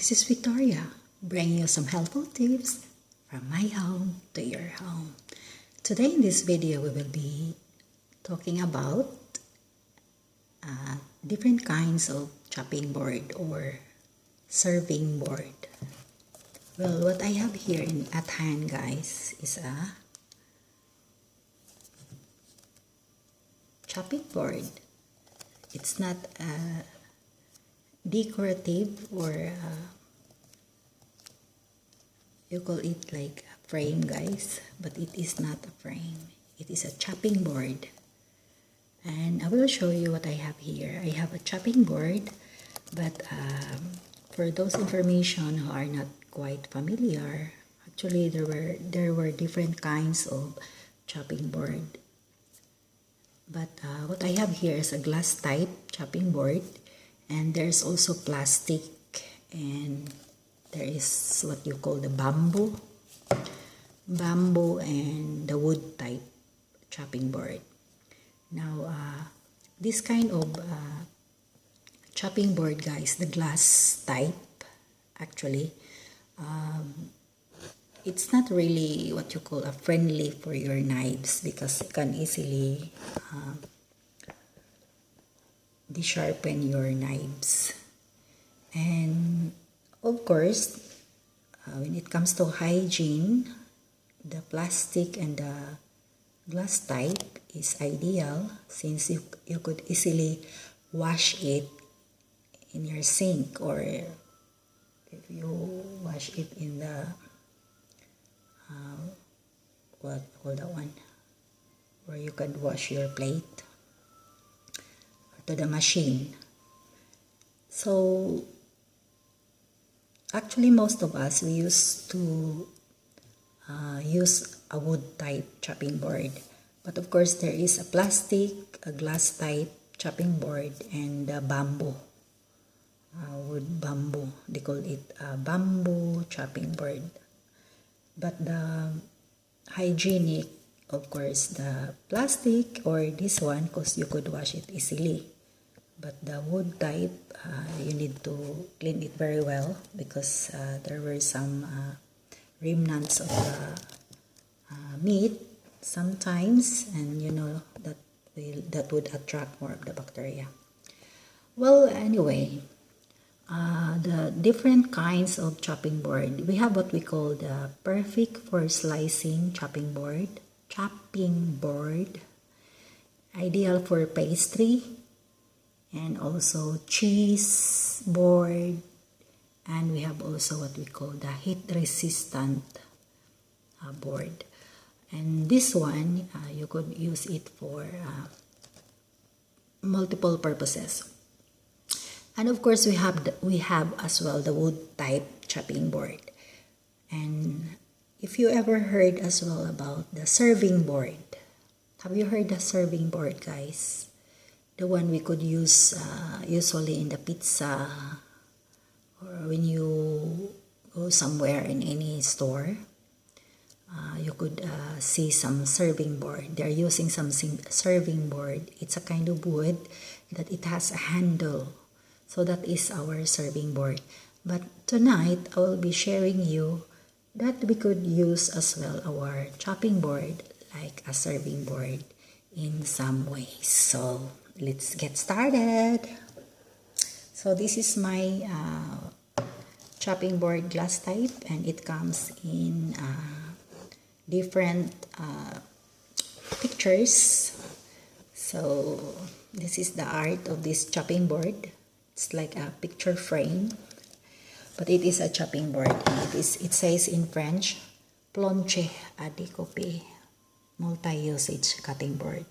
This is Victoria, bringing you some helpful tips from my home to your home. Today in this video, we will be talking about different kinds of chopping board or serving board. Well, what I have here at hand, guys, is a chopping board. It's not decorative or you call it like a frame, guys, but it is not a frame. It is a chopping board, and I will show you what I have here. I have a chopping board, but for those information who are not quite familiar, actually there were different kinds of chopping board, but what I have here is a glass type chopping board. And there's also plastic, and there is what you call the bamboo and the wood type chopping board. Now, this kind of chopping board, guys, the glass type, actually, it's not really what you call a friendly for your knives, because you can easily de-sharpen your knives. And of course, when it comes to hygiene, the plastic and the glass type is ideal, since you could easily wash it in your sink, or if you wash it in the where you can wash your plate, to the machine. So actually most of us, we used to use a wood type chopping board, but of course there is a plastic, a glass type chopping board, and the bamboo, wood bamboo, they call it a bamboo chopping board. But the hygienic, of course, the plastic, or this one, because you could wash it easily. But the wood type, you need to clean it very well, because there were some remnants of the meat sometimes, and you know that would attract more of the bacteria. Well, anyway, the different kinds of chopping board. We have what we call the perfect for slicing chopping board, ideal for pastry, and also cheese board, and we have also what we call the heat resistant board. And this one, you could use it for multiple purposes. And of course, we have as well the wood type chopping board. And if you ever heard as well about the serving board, have you heard the serving board, guys? The one we could use usually in the pizza, or when you go somewhere in any store, you could see some serving board. They're using some serving board. It's a kind of wood that it has a handle. So that is our serving board. But tonight, I will be sharing you that we could use as well our chopping board like a serving board in some ways. So let's get started. So this is my chopping board glass type, and it comes in different pictures. So this is the art of this chopping board. It's like a picture frame, but it is a chopping board. It says in French, planche à découper, multi-usage cutting board.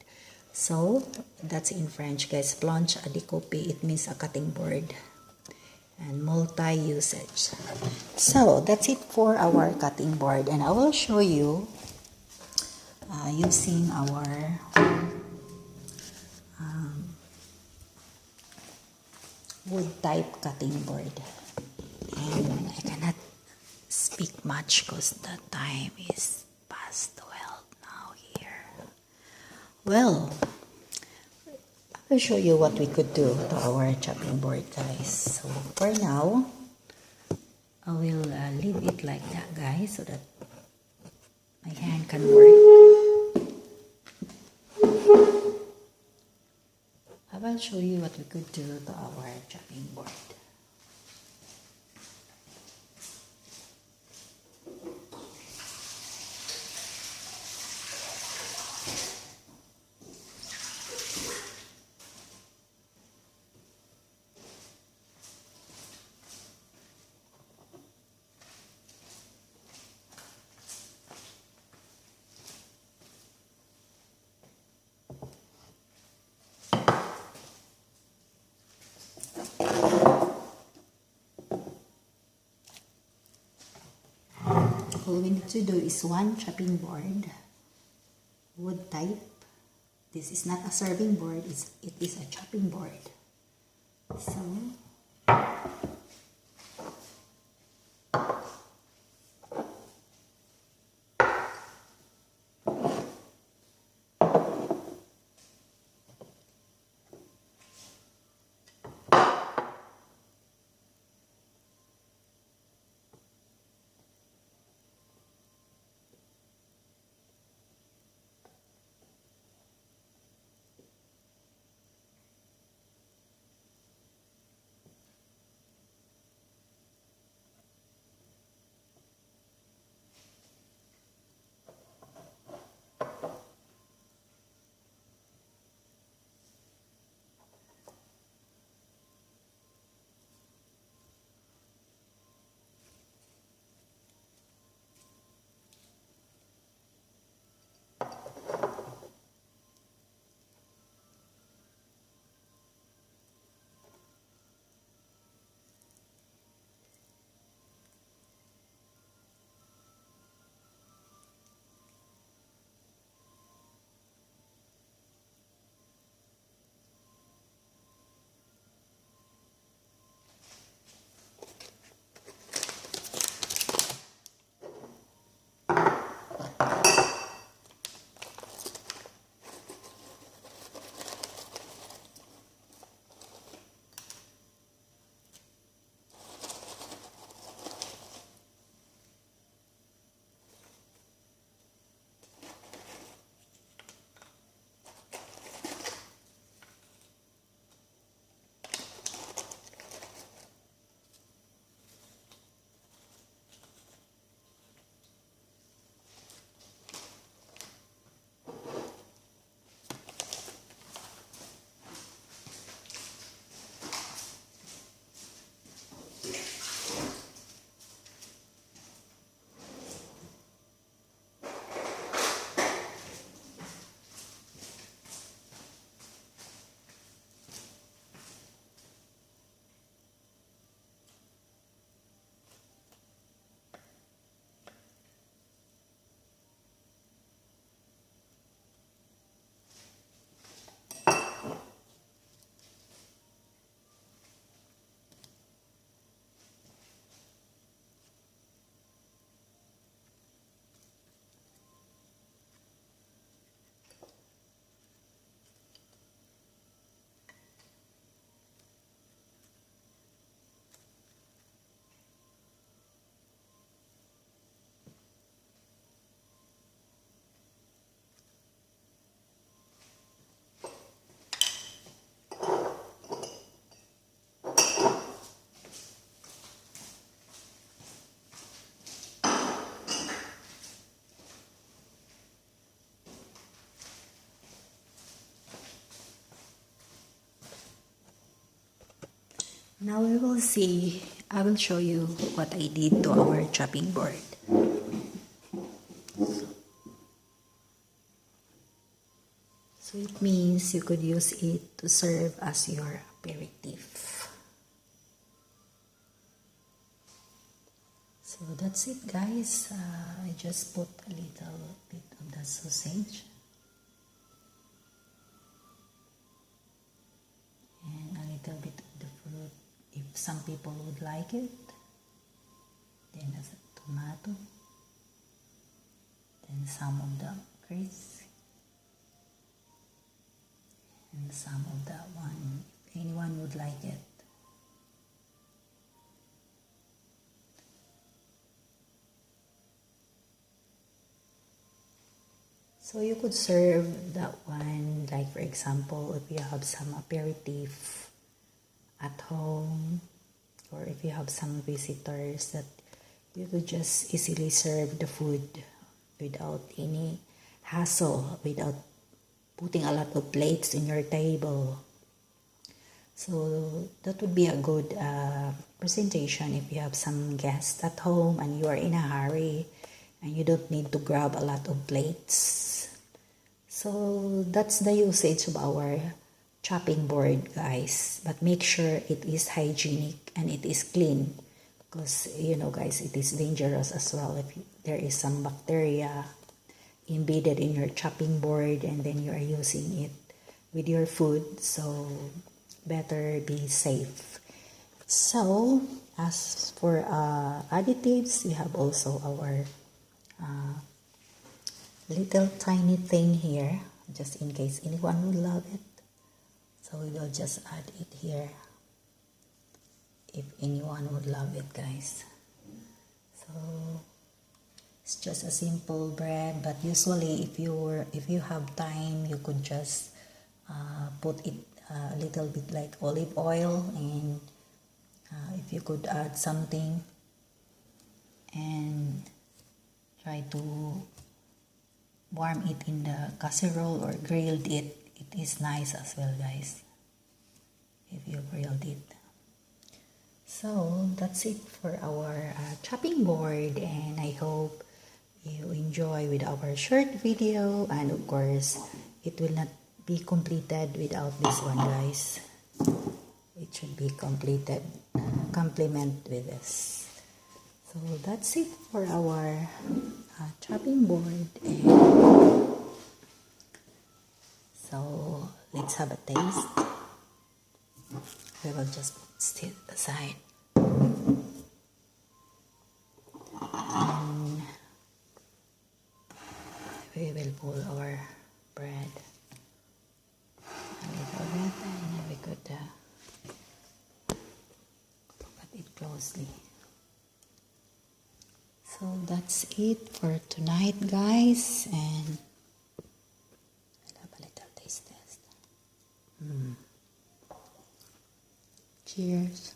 So that's in French, guys. Planche à découper, it means a cutting board, and multi-usage. So that's it for our cutting board, and I will show you using our wood type cutting board. And I cannot speak much because the time is past 12 now here. Well, I'll show you what we could do to our chopping board, guys. So for now, I will leave it like that, guys, so that my hand can work. I will show you what we could do to our chopping board. All we need to do is one chopping board, wood type. This is not a serving board, it is a chopping board. So, now we will see, I will show you what I did to our chopping board. So it means you could use it to serve as your aperitif. So that's it, guys. I just put a little bit of the sausage and a little bit of the fruit if some people would like it. Then as a tomato, then some of the crisp, and some of that one if anyone would like it. So you could serve that one, like for example, if you have some aperitif at home, or if you have some visitors, that you could just easily serve the food without any hassle, without putting a lot of plates in your table. So that would be a good presentation if you have some guests at home and you are in a hurry and you don't need to grab a lot of plates. So that's the usage of our chopping board, guys. But make sure it is hygienic and it is clean, because you know, guys, it is dangerous as well if there is some bacteria embedded in your chopping board and then you are using it with your food. So better be safe. So as for additives, we have also our little tiny thing here, just in case anyone would love it. So we will just add it here if anyone would love it, guys. So it's just a simple bread, but usually if you have time, you could just put it a little bit like olive oil, and if you could add something and try to warm it in the casserole or grilled it, it is nice as well, guys, if you grilled it. So that's it for our chopping board, and I hope you enjoy with our short video, and of course it will not be completed without this one, guys. It should be completed, complement with this. So that's it for our chopping board, and so let's have a taste. We will just put it aside. And we will pull our bread a little bit, and we could look at it closely. So that's it for tonight, guys, and I'll have a little taste test. Cheers.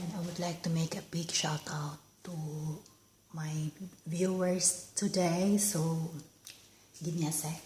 And I would like to make a big shout out to my viewers today, so give me a sec.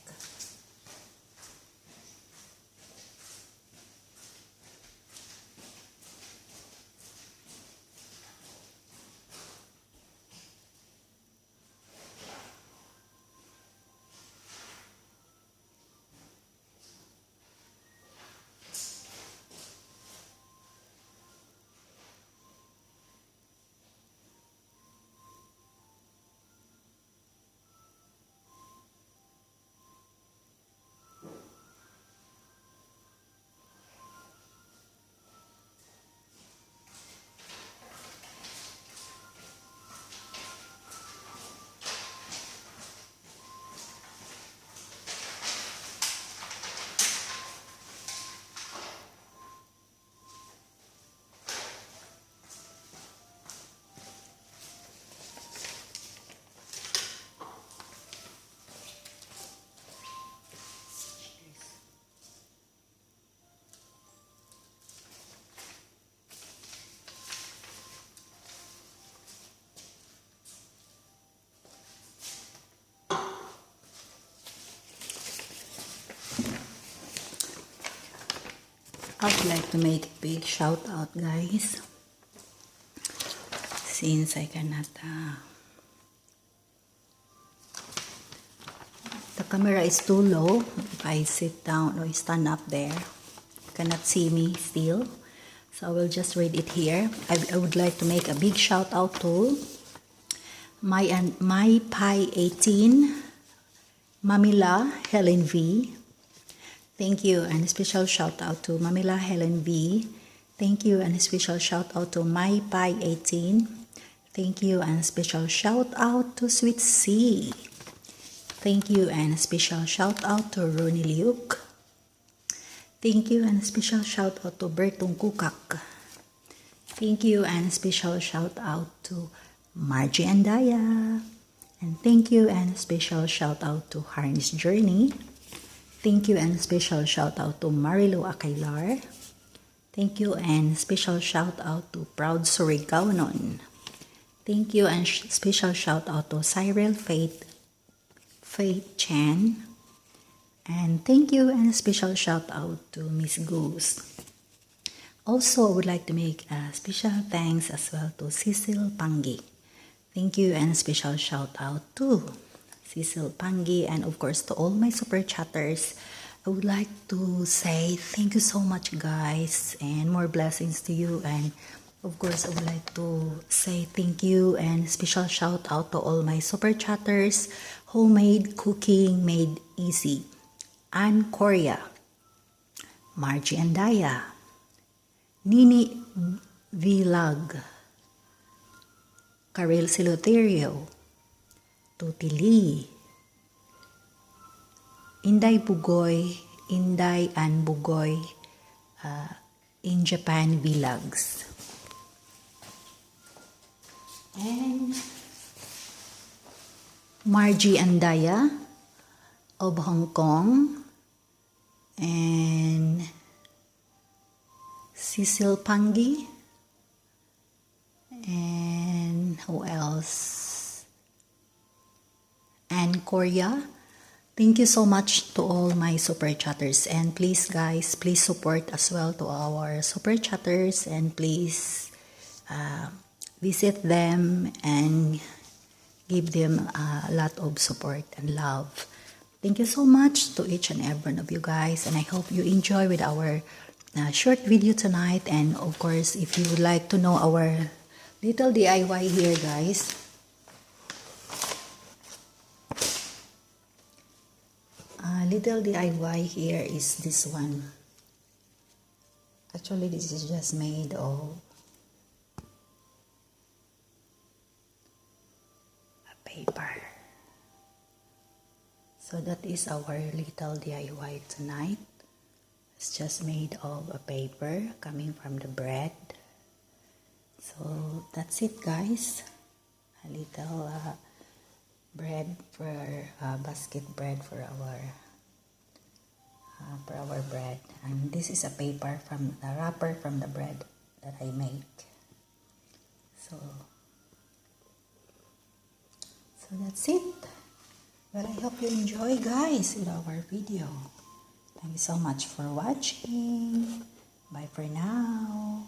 I would like to make a big shout out, guys, since I cannot the camera is too low. If I sit down or stand up there, you cannot see me still, so I will just read it here. I would like to make a big shout out to my Pi 18 Mamila Helen V. Thank you, and a special shout out to Mamila Helen V. Thank you, and a special shout out to My Pi 18. Thank you, and a special shout out to Sweet C. Thank you, and a special shout out to Ronnie Luke. Thank you, and a special shout out to Bertong Kukak. Thank you, and a special shout out to Margie Andaya. And thank you, and a special shout out to Harness Journey. Thank you, and a special shout out to Marilu Akailar. Thank you, and special shout out to Proud Surigao-non. Thank you, and special shout out to Cyril Faith Chan. And thank you, and a special shout out to Miss Goose. Also, I would like to make a special thanks as well to Cecil Pangi. Thank you, and a special shout out to Cecil Pangi, and of course to all my super chatters. I would like to say thank you so much, guys, and more blessings to you. And of course, I would like to say thank you and special shout out to all my super chatters. Homemade Cooking Made Easy, Ann Korea, Margie Andaya, Nini Vlog, Karel Siloterio, Tuti Lee, Inday Bugoy, Inday and Bugoy in Japan Vlogs. And Margie Andaya of Hong Kong, and Cecil Pangi, and who else? And Korea. Thank you so much to all my super chatters, and please, guys, please support as well to our super chatters, and please visit them and give them a lot of support and love. Thank you so much to each and every one of you guys, and I hope you enjoy with our short video tonight. And of course, if you would like to know our little DIY here, guys, little DIY here is this one. Actually, this is just made of a paper. So that is our little DIY tonight. It's just made of a paper coming from the bread. So that's it, guys. A little bread for basket bread for our bread. And this is a paper from the wrapper from the bread that I make. So that's it. But I hope you enjoy, guys, with our video. Thank you so much for watching. Bye for now.